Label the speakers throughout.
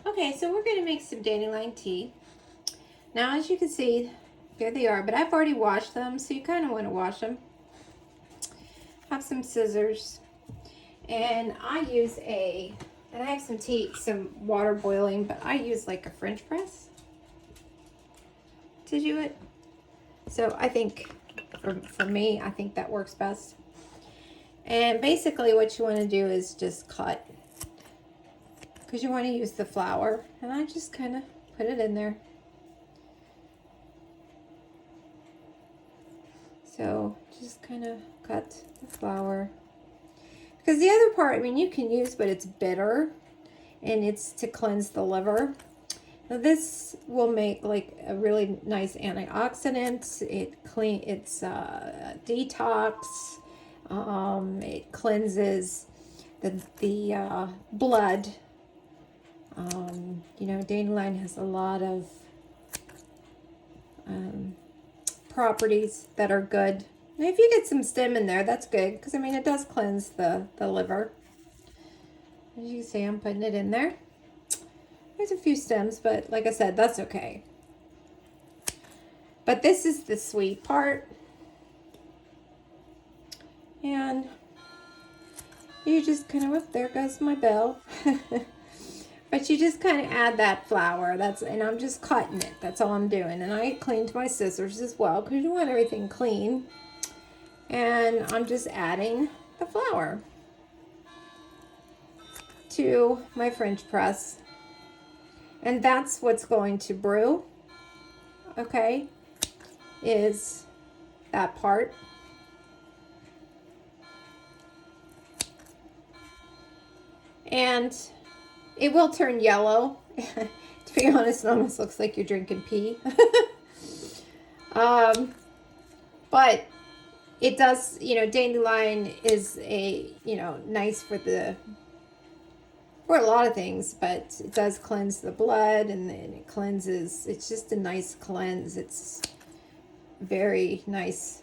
Speaker 1: Okay, so we're going to make some dandelion tea. Now, as you can see, there they are, but I've already washed them, so you kind of want to wash them. Have some scissors, and and I have some water boiling, but I use like a French press to do it. So I think, for me, I think that works best. And basically what you want to do is just cut, because you want to use the flour, and I just kind of put it in there. So just kind of cut the flour. Because the other part, I mean, you can use, but it's bitter, and it's to cleanse the liver. Now this will make like a really nice antioxidant. It's detox. It cleanses the blood. You know, dandelion has a lot of properties that are good. And if you get some stem in there, that's good, because I mean it does cleanse the liver. As you can see, I'm putting it in there. There's a few stems, but like I said, that's okay. But this is the sweet part. And you just kind of, whoop, there goes my bell. But you just kind of add that flour. And I'm just cutting it. That's all I'm doing. And I cleaned my scissors as well, because you want everything clean. And I'm just adding the flour to my French press. And that's what's going to brew, okay, is that part. And it will turn yellow. To be honest, it almost looks like you're drinking pee. But it does, you know, dandelion is nice for a lot of things, but it does cleanse the blood, and then it cleanses. It's just a nice cleanse. It's very nice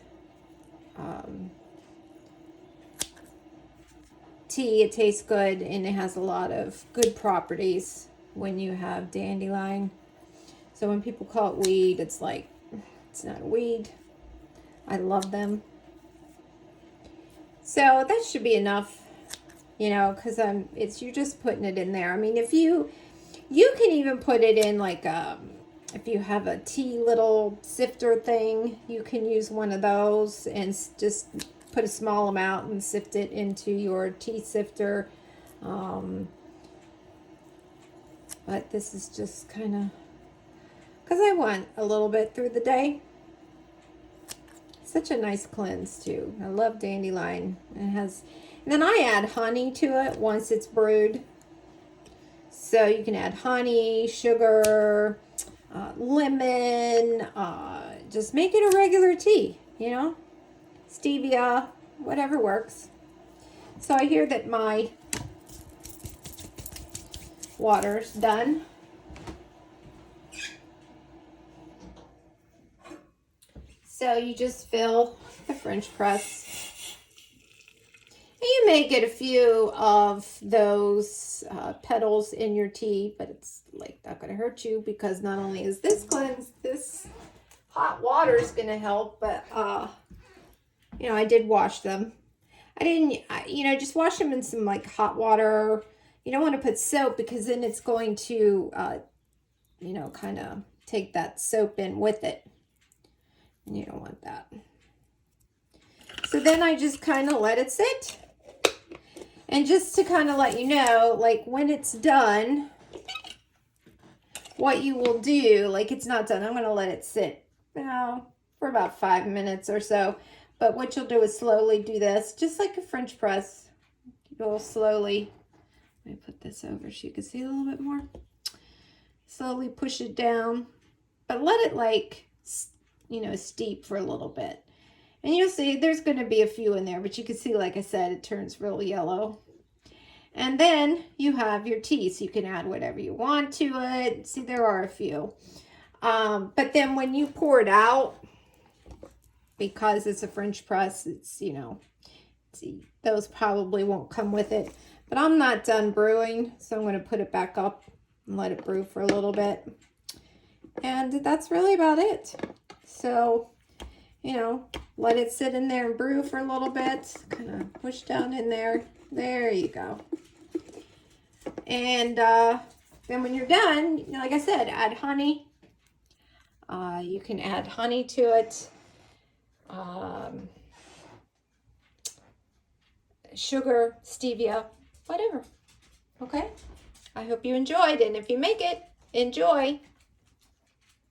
Speaker 1: tea. It tastes good, and it has a lot of good properties when you have dandelion. So when people call it weed, it's like, it's not a weed. I love them. So that should be enough, you know, because you're just putting it in there. I mean, if you can even put it in like if you have a tea little sifter thing, you can use one of those and just put a small amount and sift it into your tea sifter. But this is just kind of because I want a little bit through the day. Such a nice cleanse too. I love dandelion. And then I add honey to it once it's brewed. So you can add honey, sugar, lemon, just make it a regular tea, you know, stevia, whatever works. So I hear that my water's done. So you just fill the French press. And you may get a few of those petals in your tea, but it's like not going to hurt you, because not only is this cleansed, this hot water is going to help, but you know, I did wash them. I didn't, you know, just wash them in some like hot water. You don't want to put soap, because then it's going to, you know, kind of take that soap in with it. And you don't want that. So then I just kind of let it sit. And just to kind of let you know, like when it's done, what you will do, like it's not done, I'm going to let it sit, you know, for about 5 minutes or so. But what you'll do is slowly do this, just like a French press. You'll slowly, let me put this over so you can see a little bit more. Slowly push it down, but let it like, you know, steep for a little bit. And you'll see there's going to be a few in there, but you can see, like I said, it turns real yellow. And then you have your tea, so you can add whatever you want to it. See, there are a few. But then when you pour it out, because it's a French press, it's, you know, see, those probably won't come with it. But I'm not done brewing, so I'm going to put it back up and let it brew for a little bit. And that's really about it. So, you know, let it sit in there and brew for a little bit. Kind of push down in there. There you go. And then when you're done, like I said, add honey. You can add honey to it. Sugar, stevia, whatever. Okay? I hope you enjoyed, and if you make it, enjoy.